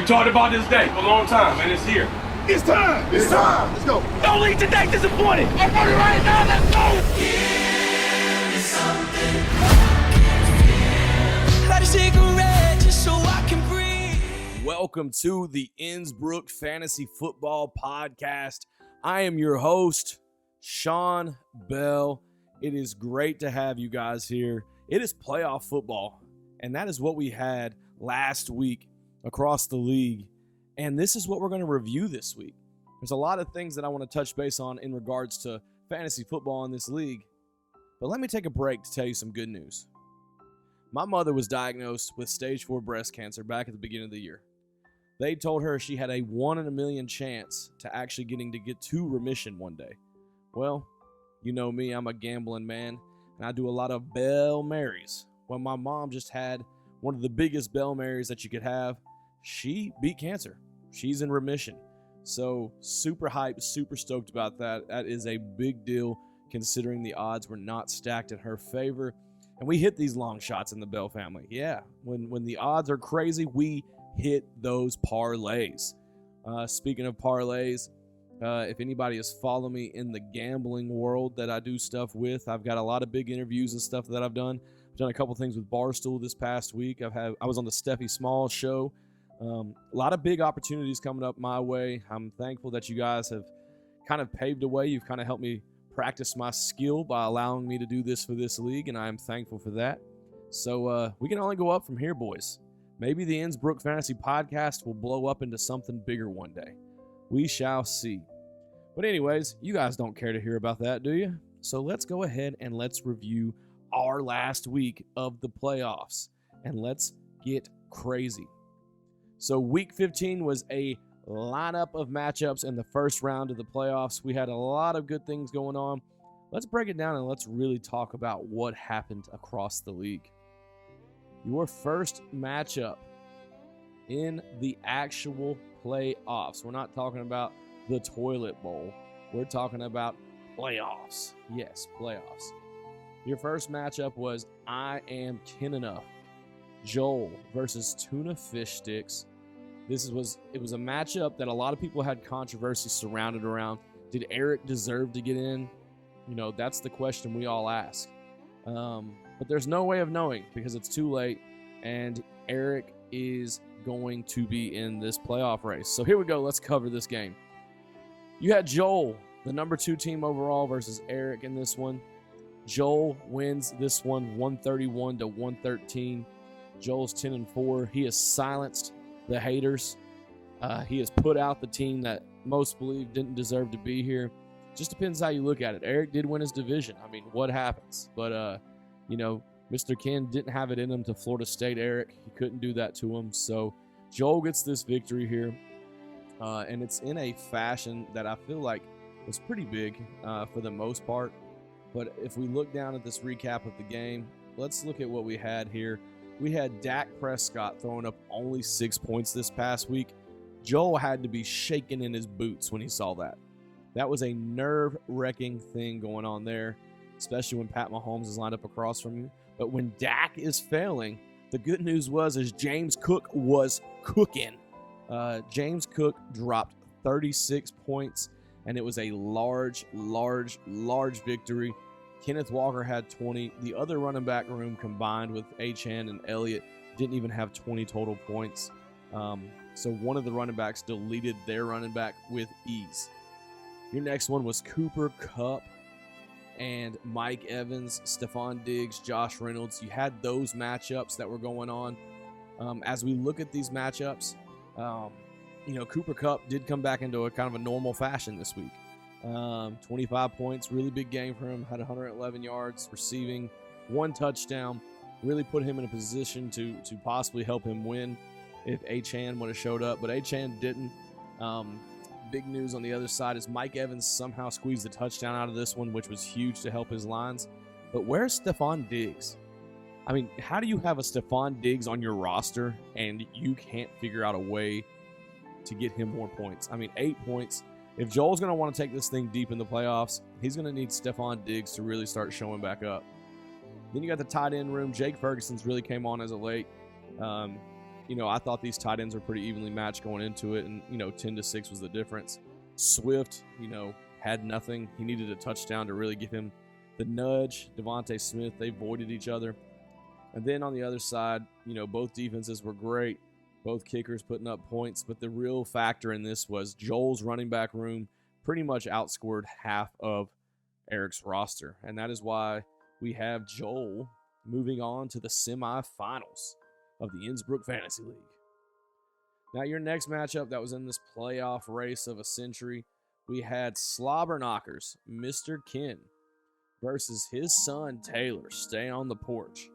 talked about this day for a long time, and it's here. It's time. It's time. Let's go. Don't leave today disappointed. I'm ready right now. Let's go. Give me something light a cigarette just so I can breathe. Welcome to the Innsbrooke Fantasy Football Podcast. I am your host, Shaun Bell. It is great to have you guys here. It is playoff football, and that is what we had last week across the league. And this is what we're going to review this week. There's a lot of things that I want to touch base on in regards to fantasy football in this league. But let me take a break to tell you some good news. My mother was diagnosed with stage 4 breast cancer back at the beginning of the year. They told her she had a 1 in a million chance to actually get to remission one day. Well, you know me, I'm a gambling man, and I do a lot of Bell Marys. Well, my mom just had one of the biggest Bell Marys that you could have. She beat cancer. She's in remission. So super hyped, super stoked about that. That is a big deal considering the odds were not stacked in her favor. And we hit these long shots in the Bell family. Yeah, when the odds are crazy, we hit those parlays. Speaking of parlays, if anybody has followed me in the gambling world that I do stuff with, I've got a lot of big interviews and stuff that I've done. I've done a couple things with Barstool this past week. I was on the Steffi Small show. A lot of big opportunities coming up my way. I'm thankful that you guys have kind of paved the way. You've kind of helped me practice my skill by allowing me to do this for this league, and I am thankful for that. So we can only go up from here, boys. Maybe the Innsbrooke Fantasy Podcast will blow up into something bigger one day. We shall see. But anyways, you guys don't care to hear about that, do you? So let's go ahead and let's review our last week of the playoffs, and let's get crazy. So week 15 was a lineup of matchups in the first round of the playoffs. We had a lot of good things going on. Let's break it down and let's really talk about what happened across the league. Your first matchup in the actual playoffs. We're not talking about the toilet bowl. We're talking about playoffs. Yes, playoffs. Your first matchup was I Am Kin Enough. Joel versus Tuna Fish Sticks. It was a matchup that a lot of people had controversy surrounded around. Did Eric deserve to get in? You know, that's the question we all ask. But there's no way of knowing because it's too late, and Eric is going to be in this playoff race. So here we go. Let's cover this game. You had Joel, the number 2 team overall, versus Eric in this one. Joel wins this one 131-113. Joel's 10-4. He has silenced the haters. He has put out the team that most believe didn't deserve to be here. Just depends how you look at it. Eric did win his division. I mean, what happens? But, Mr. Ken didn't have it in him to Florida State Eric. He couldn't do that to him. So Joel gets this victory here. And it's in a fashion that I feel like was pretty big for the most part. But if we look down at this recap of the game, let's look at what we had here. We had Dak Prescott throwing up only 6 points this past week. Joel had to be shaking in his boots when he saw that. That was a nerve-wracking thing going on there, especially when Pat Mahomes is lined up across from you. But when Dak is failing, the good news is James Cook was cooking. James Cook dropped 36 points, and it was a large victory. Kenneth Walker had 20. The other running back room combined with Achane and Elliott didn't even have 20 total points. So one of the running backs deleted their running back with ease. Your next one was Cooper Kupp and Mike Evans, Stephon Diggs, Josh Reynolds. You had those matchups that were going on. As we look at these matchups, Cooper Kupp did come back into a kind of a normal fashion this week. 25 points, really big game for him, had 111 yards receiving, 1 touchdown, really put him in a position to possibly help him win if Achane would have showed up, but Achane didn't. Big news on the other side is Mike Evans somehow squeezed a touchdown out of this one, which was huge to help his lines. But where's Stephon Diggs? I mean, how do you have a Stephon Diggs on your roster and you can't figure out a way to get him more points? I mean, 8 points. If Joel's going to want to take this thing deep in the playoffs, he's going to need Stephon Diggs to really start showing back up. Then you got the tight end room. Jake Ferguson's really came on as of late. I thought these tight ends were pretty evenly matched going into it, and 10-6 was the difference. Swift, had nothing. He needed a touchdown to really give him the nudge. Devontae Smith, they voided each other. And then on the other side, both defenses were great. Both kickers putting up points, but the real factor in this was Joel's running back room pretty much outscored half of Eric's roster, and that is why we have Joel moving on to the semifinals of the Innsbrooke Fantasy League. Now, your next matchup that was in this playoff race of a century, we had Slobber Knockers, Mr. Ken, versus his son, Taylor, staying on the porch.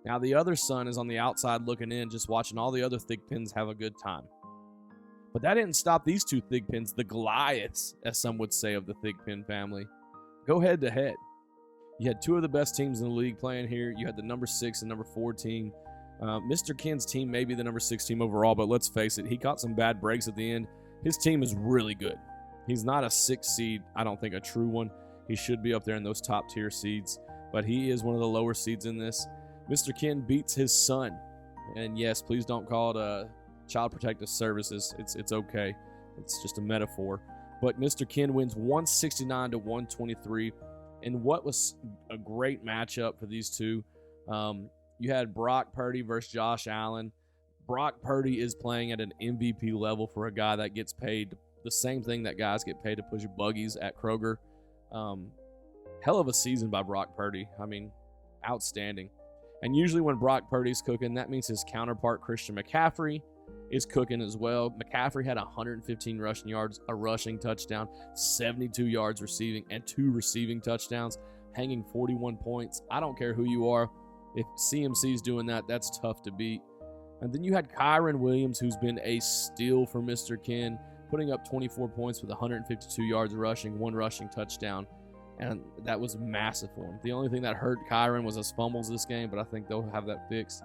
Now, the other son is on the outside looking in, just watching all the other thick pins have a good time. But that didn't stop these two thick pins, the Goliaths, as some would say, of the thick pin family. Go head to head. You had two of the best teams in the league playing here. You had the number 6 and number 4 team. Mr. Ken's team may be the number 6 team overall, but let's face it, he caught some bad breaks at the end. His team is really good. He's not a 6 seed, I don't think a true one. He should be up there in those top tier seeds, but he is one of the lower seeds in this. Mr. Ken beats his son, and yes, please don't call it Child Protective Services. It's okay. It's just a metaphor. But Mr. Ken wins 169 to 123, and what was a great matchup for these two. You had Brock Purdy versus Josh Allen. Brock Purdy is playing at an MVP level for a guy that gets paid the same thing that guys get paid to push buggies at Kroger. Hell of a season by Brock Purdy. I mean, outstanding. And usually when Brock Purdy's cooking, that means his counterpart, Christian McCaffrey, is cooking as well. McCaffrey had 115 rushing yards, a rushing touchdown, 72 yards receiving, and 2 receiving touchdowns, hanging 41 points. I don't care who you are. If CMC's doing that, that's tough to beat. And then you had Kyron Williams, who's been a steal for Mr. Ken, putting up 24 points with 152 yards rushing, 1 rushing touchdown. And that was massive for him. The only thing that hurt Kyron was his fumbles this game, but I think they'll have that fixed.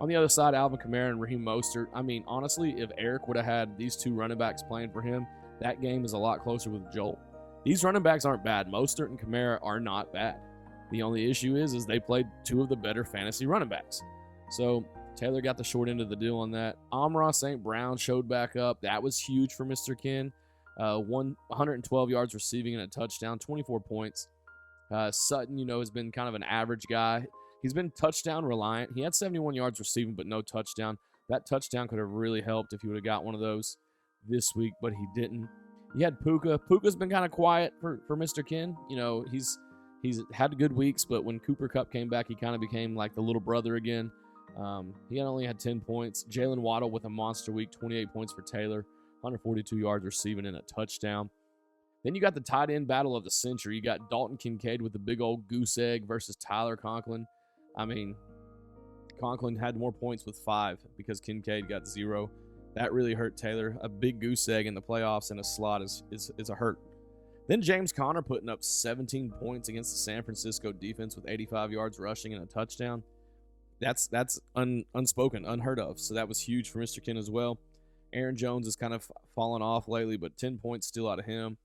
On the other side, Alvin Kamara and Raheem Mostert. I mean, honestly, if Eric would have had these 2 running backs playing for him, that game is a lot closer with Joel. These running backs aren't bad. Mostert and Kamara are not bad. The only issue is they played 2 of the better fantasy running backs. So Taylor got the short end of the deal on that. Amon-Ra St. Brown showed back up. That was huge for Mr. Ken. 112 yards receiving and a touchdown, 24 points. Sutton, has been kind of an average guy. He's been touchdown reliant. He had 71 yards receiving, but no touchdown. That touchdown could have really helped if he would have got one of those this week, but he didn't. You had Puka. Puka's been kind of quiet for Mr. Ken. He's had good weeks, but when Cooper Kupp came back, he kind of became like the little brother again. He only had 10 points. Jalen Waddle with a monster week, 28 points for Taylor, 142 yards receiving and a touchdown. Then you got the tight end battle of the century. You got Dalton Kincaid with the big old goose egg versus Tyler Conklin. I mean, Conklin had more points with 5 because Kincaid got 0. That really hurt Taylor. A big goose egg in the playoffs in a slot is a hurt. Then James Conner putting up 17 points against the San Francisco defense with 85 yards rushing and a touchdown. That's unspoken, unheard of. So that was huge for Mr. Ken as well. Aaron Jones has kind of fallen off lately, but 10 points still out of him.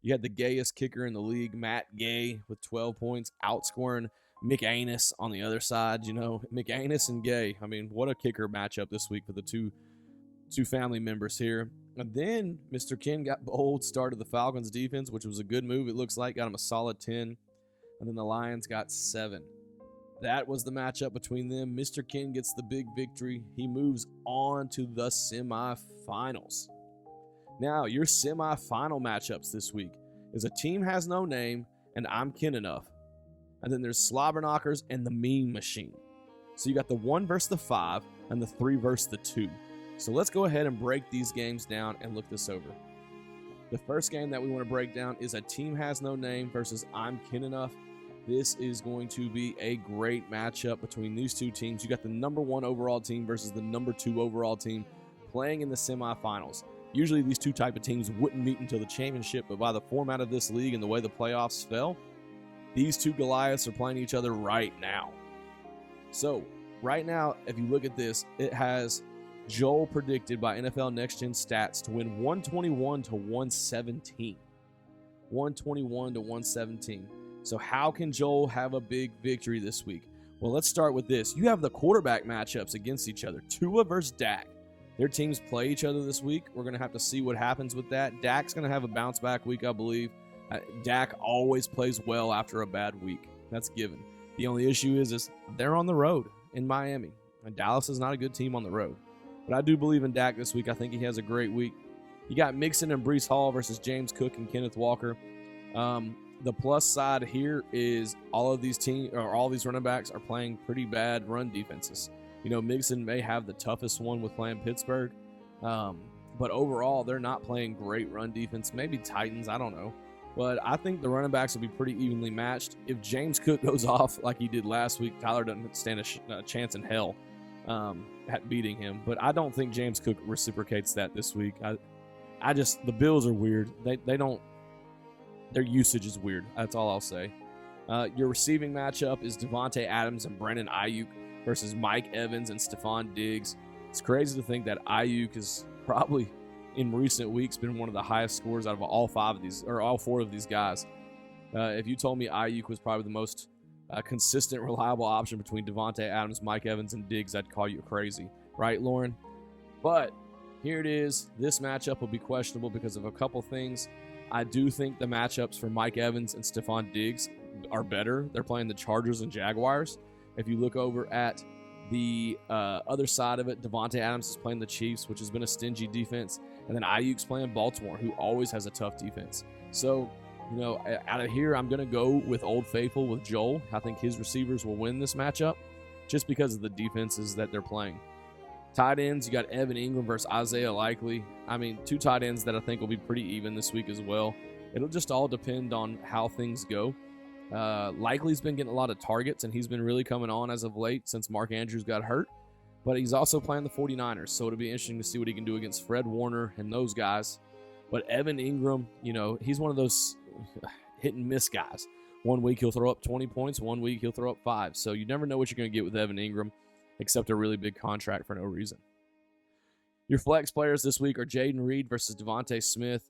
You had the gayest kicker in the league, Matt Gay, with 12 points, outscoring Mick Anus on the other side. Mick Anus and Gay. I mean, what a kicker matchup this week for the two family members here. And then Mr. Ken got bold, started the Falcons defense, which was a good move, it looks like. Got him a solid 10. And then the Lions got 7. That was the matchup between them. Mr. Ken gets the big victory. He moves on to the semifinals. Now, your semifinal matchups this week is a team has no name and I'm Ken enough. And then there's Slobber Knockers and the Mean Machine. So you got the 1 versus the 5 and the 3 versus the 2. So let's go ahead and break these games down and look this over. The first game that we want to break down is a team has no name versus I'm Ken enough. This is going to be a great matchup between these two teams. You got the number 1 overall team versus the number 2 overall team playing in the semifinals. Usually these two type of teams wouldn't meet until the championship, but by the format of this league and the way the playoffs fell, these two Goliaths are playing each other right now. So right now, if you look at this, it has Joel predicted by NFL Next Gen Stats to win 121 to 117. 121 to 117. So how can Joel have a big victory this week? Well, let's start with this. You have the quarterback matchups against each other. Tua versus Dak. Their teams play each other this week. We're going to have to see what happens with that. Dak's going to have a bounce-back week, I believe. Dak always plays well after a bad week. That's given. The only issue is they're on the road in Miami. And Dallas is not a good team on the road. But I do believe in Dak this week. I think he has a great week. You got Mixon and Breece Hall versus James Cook and Kenneth Walker. The plus side here is all these running backs are playing pretty bad run defenses. You know, Mixon may have the toughest one with playing Pittsburgh, but overall they're not playing great run defense. Maybe Titans, I don't know. But I think the running backs will be pretty evenly matched. If James Cook goes off like he did last week, Tyler doesn't stand a chance in hell at beating him. But I don't think James Cook reciprocates that this week. The Bills are weird. Their usage is weird. That's all I'll say. Your receiving matchup is Devontae Adams and Brandon Ayuk versus Mike Evans and Stephon Diggs. It's crazy to think that Ayuk has probably in recent weeks been one of the highest scorers out of all four of these guys. If you told me Ayuk was probably the most consistent, reliable option between Devontae Adams, Mike Evans, and Diggs, I'd call you crazy. Right, Lauren? But here it is. This matchup will be questionable because of a couple things. I do think the matchups for Mike Evans and Stephon Diggs are better. They're playing the Chargers and Jaguars. If you look over at the other side of it, Devontae Adams is playing the Chiefs, which has been a stingy defense. And then Ayuk's playing Baltimore, who always has a tough defense. So, you know, out of here, I'm going to go with Old Faithful with Joel. I think his receivers will win this matchup just because of the defenses that they're playing. Tight ends, you got Evan Ingram versus Isaiah Likely. I mean, two tight ends that I think will be pretty even this week as well. It'll just all depend on how things go. Likely's been getting a lot of targets, and he's been really coming on as of late since Mark Andrews got hurt. But he's also playing the 49ers, so it'll be interesting to see what he can do against Fred Warner and those guys. But Evan Ingram, you know, he's one of those hit-and-miss guys. One week he'll throw up 20 points, one week he'll throw up 5. So you never know what you're going to get with Evan Ingram, except a really big contract for no reason. Your flex players this week are Jaden Reed versus Devontae Smith.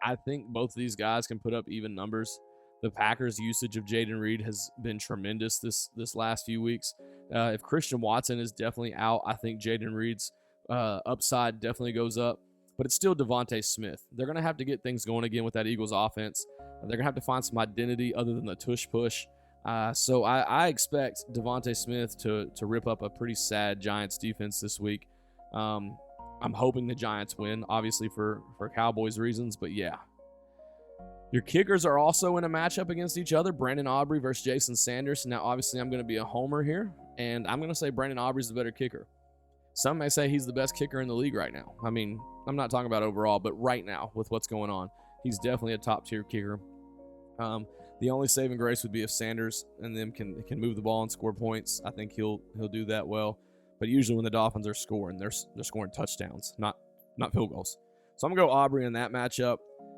I think both of these guys can put up even numbers. The Packers' usage of Jaden Reed has been tremendous this last few weeks. If Christian Watson is definitely out, I think Jaden Reed's upside definitely goes up. But it's still Devontae Smith. They're going to have to get things going again with that Eagles offense. They're going to have to find some identity other than the tush-push. So I expect Devontae Smith to rip up a pretty sad Giants defense this week. I'm hoping the Giants win, obviously for Cowboys reasons, but yeah. Your kickers are also in a matchup against each other. Brandon Aubrey versus Jason Sanders. Now, obviously, I'm going to be a homer here, and I'm going to say Brandon Aubrey's the better kicker. Some may say he's the best kicker in the league right now. I mean, I'm not talking about overall, but right now with what's going on, he's definitely a top-tier kicker. The only saving grace would be if Sanders and them can move the ball and score points. I think he'll do that well. But usually when the Dolphins are scoring, they're scoring touchdowns, not field goals. So I'm going to go Aubrey in that matchup.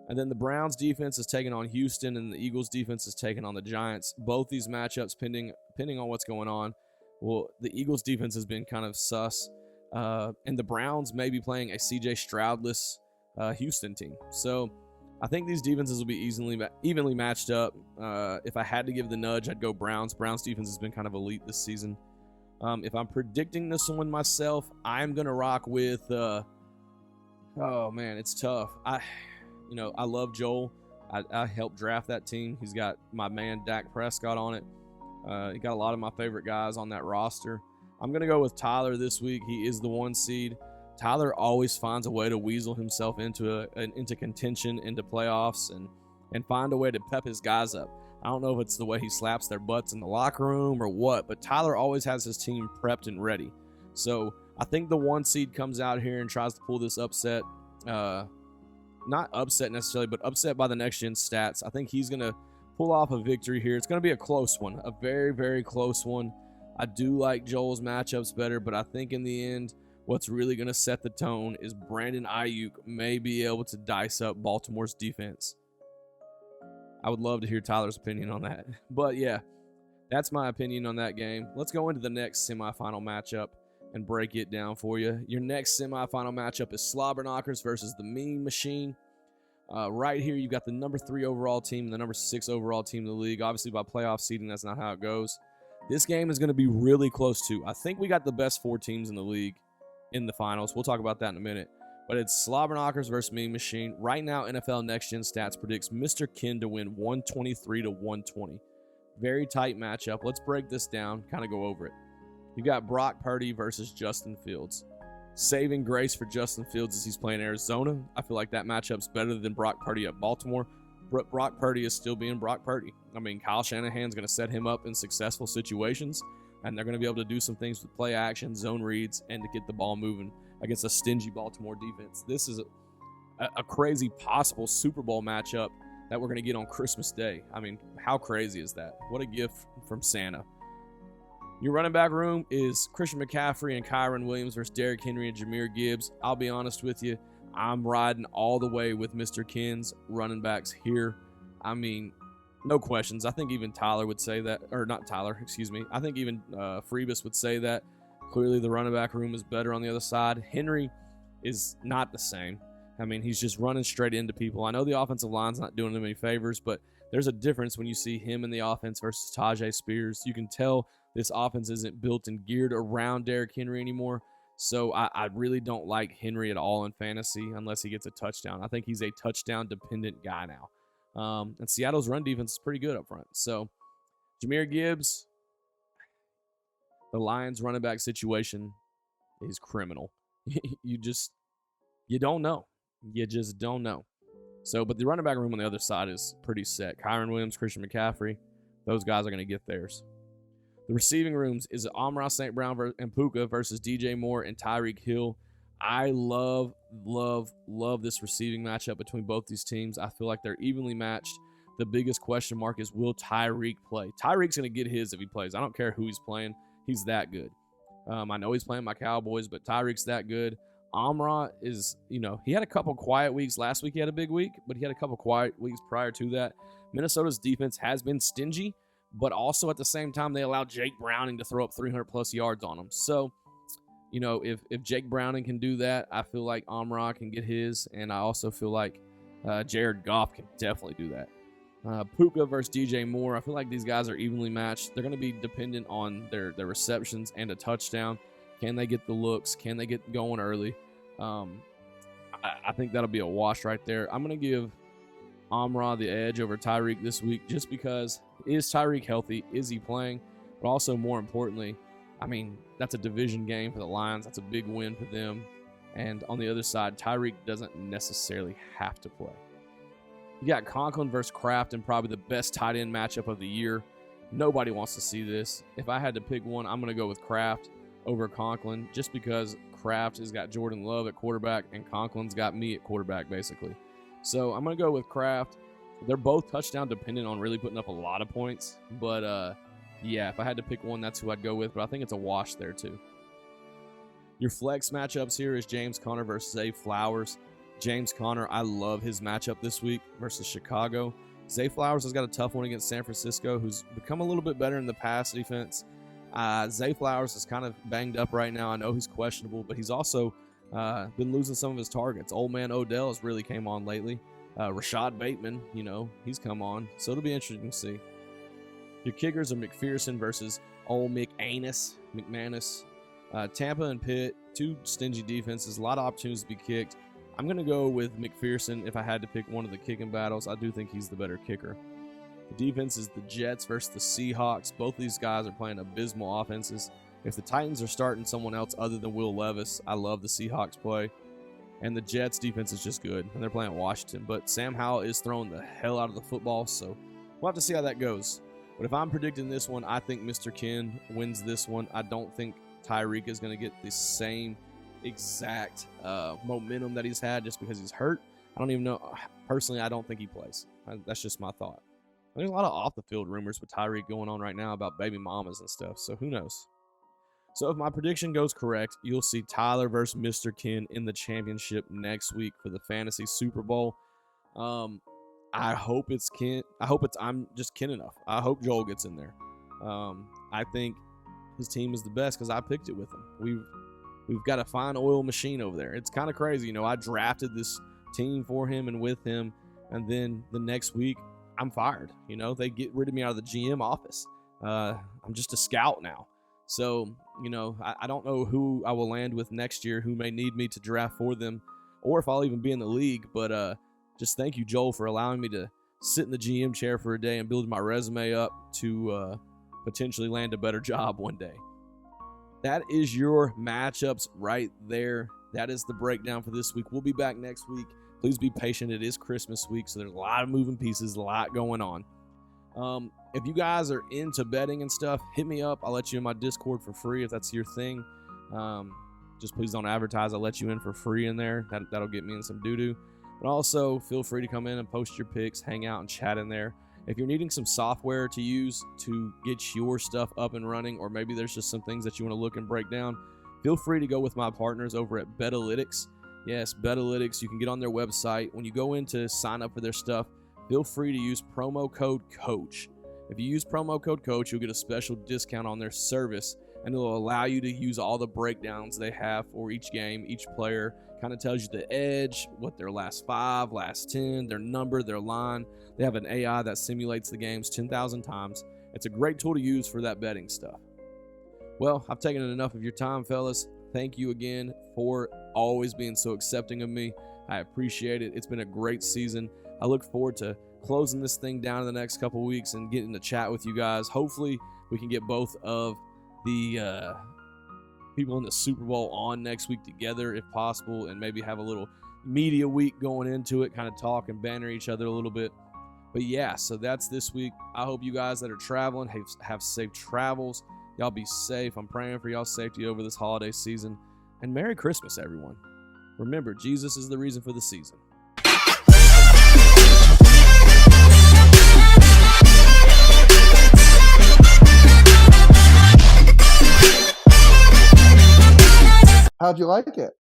And then the Browns defense is taking on Houston, and the Eagles defense is taking on the Giants. Both these matchups, depending on what's going on, well, the Eagles defense has been kind of sus. And the Browns may be playing a C.J. Stroudless Houston team. So I think these defenses will be evenly matched up. If I had to give the nudge, I'd go Browns. Browns defense has been kind of elite this season. If I'm predicting this one myself, I'm going to rock with oh, man, it's tough. I love Joel. I helped draft that team. He's got my man Dak Prescott on it. He got a lot of my favorite guys on that roster. I'm going to go with Tyler this week. He is the 1 seed. Tyler always finds a way to weasel himself into contention, into playoffs, and find a way to pep his guys up. I don't know if it's the way he slaps their butts in the locker room or what, but Tyler always has his team prepped and ready. So I think the 1 seed comes out here and tries to pull this upset. Not upset necessarily, but upset by the next gen stats. I think he's going to pull off a victory here. It's going to be a close one, a very, very close one. I do like Joel's matchups better, but I think in the end, what's really going to set the tone is Brandon Ayuk may be able to dice up Baltimore's defense. I would love to hear Tyler's opinion on that. But yeah, that's my opinion on that game. Let's go into the next semifinal matchup and break it down for you. Your next semifinal matchup is Slobberknockers versus the Mean Machine. Right here, you've got the number 3 overall team and the number 6 overall team in the league. Obviously, by playoff seeding, that's not how it goes. This game is going to be really close too. I think we got the best 4 teams in the league in the finals. We'll talk about that in a minute. But it's Slobberknockers versus Mean Machine. Right now, NFL Next Gen Stats predicts Mr. Ken to win 123-120. Very tight matchup. Let's break this down, kind of go over it. You got Brock Purdy versus Justin Fields. Saving grace for Justin Fields is he's playing Arizona. I feel like that matchup's better than Brock Purdy at Baltimore. But Brock Purdy is still being Brock Purdy. I mean, Kyle Shanahan's going to set him up in successful situations, and they're going to be able to do some things with play action, zone reads, and to get the ball moving against a stingy Baltimore defense. This is a crazy possible Super Bowl matchup that we're going to get on Christmas Day. I mean, how crazy is that? What a gift from Santa. Your running back room is Christian McCaffrey and Kyron Williams versus Derrick Henry and Jahmyr Gibbs. I'll be honest with you, I'm riding all the way with Mr. Ken's running backs here. I mean, no questions. I think even Tyler would say that, or not Tyler, excuse me. I think even Freebus would say that. Clearly, the running back room is better on the other side. Henry is not the same. I mean, he's just running straight into people. I know the offensive line's not doing him any favors, but there's a difference when you see him in the offense versus Tajay Spears. You can tell this offense isn't built and geared around Derrick Henry anymore. So I really don't like Henry at all in fantasy unless he gets a touchdown. I think he's a touchdown-dependent guy now. And Seattle's run defense is pretty good up front. So Jahmyr Gibbs, the Lions running back situation is criminal. You don't know. You just don't know. So, but the running back room on the other side is pretty set. Kyron Williams, Christian McCaffrey, those guys are going to get theirs. The receiving rooms is Amon-Ra St. Brown and Puka versus DJ Moore and Tyreek Hill. I love this receiving matchup between both these teams. I feel like they're evenly matched. The biggest question mark is, will Tyreek play? Tyreek's going to get his if he plays. I don't care who he's playing. He's that good. I know he's playing my Cowboys, but Tyreek's that good. Amon-Ra is, he had a couple quiet weeks. Last week he had a big week, but he had a couple quiet weeks prior to that. Minnesota's defense has been stingy, but also at the same time, they allowed Jake Browning to throw up 300-plus yards on them. So, if Jake Browning can do that, I feel like Amon-Ra can get his, and I also feel like Jared Goff can definitely do that. Puka versus DJ Moore, I feel like these guys are evenly matched. They're going to be dependent on their receptions and a touchdown. Can they get the looks? Can they get going early? I think that'll be a wash right there. I'm going to give Amon-Ra the edge over Tyreek this week just because, is Tyreek healthy? Is he playing? But also, more importantly, I mean, that's a division game for the Lions. That's a big win for them. And on the other side, Tyreek doesn't necessarily have to play. You got Conklin versus Kraft and probably the best tight end matchup of the year. Nobody wants to see this. If I had to pick one, I'm going to go with Kraft over Conklin just because Kraft has got Jordan Love at quarterback and Conklin's got me at quarterback, basically. So I'm going to go with Kraft. They're both touchdown dependent on really putting up a lot of points. But, yeah, if I had to pick one, that's who I'd go with. But I think it's a wash there, too. Your flex matchups here is James Conner versus Zay Flowers. James Conner, I love his matchup this week versus Chicago. Zay Flowers has got a tough one against San Francisco, who's become a little bit better in the pass defense. Zay Flowers is kind of banged up right now. I know he's questionable, but he's also been losing some of his targets. Old man Odell has really came on lately. Rashad Bateman, he's come on. So it'll be interesting to see. Your kickers are McPherson versus old McManus. Tampa and Pitt, two stingy defenses, a lot of opportunities to be kicked. I'm going to go with McPherson if I had to pick one of the kicking battles. I do think he's the better kicker. The defense is the Jets versus the Seahawks. Both of these guys are playing abysmal offenses. If the Titans are starting someone else other than Will Levis, I love the Seahawks play. And the Jets defense is just good, and they're playing Washington. But Sam Howell is throwing the hell out of the football, so we'll have to see how that goes. But if I'm predicting this one, I think Mr. Ken wins this one. I don't think Tyreek is going to get the same exact momentum that he's had just because he's hurt. I don't even know. Personally, I don't think he plays. That's just my thought. There's a lot of off-the-field rumors with Tyreek going on right now about baby mamas and stuff, so who knows? So if my prediction goes correct, you'll see Tyler versus Mr. Ken in the championship next week for the Fantasy Super Bowl. I hope it's Ken. I'm just Ken enough. I hope Joel gets in there. I think his team is the best because I picked it with him. We've got a fine oil machine over there. It's kind of crazy. I drafted this team for him and with him, and then the next week, I'm fired. They get rid of me out of the GM office. I'm just a scout now. So, I don't know who I will land with next year, who may need me to draft for them, or if I'll even be in the league. But just thank you, Joel, for allowing me to sit in the GM chair for a day and build my resume up to potentially land a better job one day. That is your matchups right there. That is the breakdown for this week. We'll be back next week. Please be patient. It is Christmas week, so there's a lot of moving pieces, a lot going on. If you guys are into betting and stuff, hit me up. I'll let you in my Discord for free if that's your thing. Just please don't advertise. I'll let you in for free in there. That'll get me in some doo-doo. But also, feel free to come in and post your picks, hang out, and chat in there. If you're needing some software to use to get your stuff up and running, or maybe there's just some things that you want to look and break down, feel free to go with my partners over at Betalytics. Yes, Betalytics. You can get on their website. When you go in to sign up for their stuff, feel free to use promo code COACH. If you use promo code COACH, you'll get a special discount on their service, and it'll allow you to use all the breakdowns they have for each game, each player. Kind of tells you the edge, what their last 5, last 10, their number, their line. They have an AI that simulates the games 10,000 times. It's a great tool to use for that betting stuff. Well, I've taken enough of your time, fellas. Thank you again for always being so accepting of me. I appreciate it. It's been a great season. I look forward to closing this thing down in the next couple weeks and getting to chat with you guys. Hopefully, we can get both of the people in the Super Bowl on next week together if possible, and maybe have a little media week going into it, kind of talk and banter each other a little bit. But yeah, so that's this week. I hope you guys that are traveling have safe travels. Y'all be safe. I'm praying for y'all's safety over this holiday season. And Merry Christmas, everyone. Remember, Jesus is the reason for the season. How'd you like it?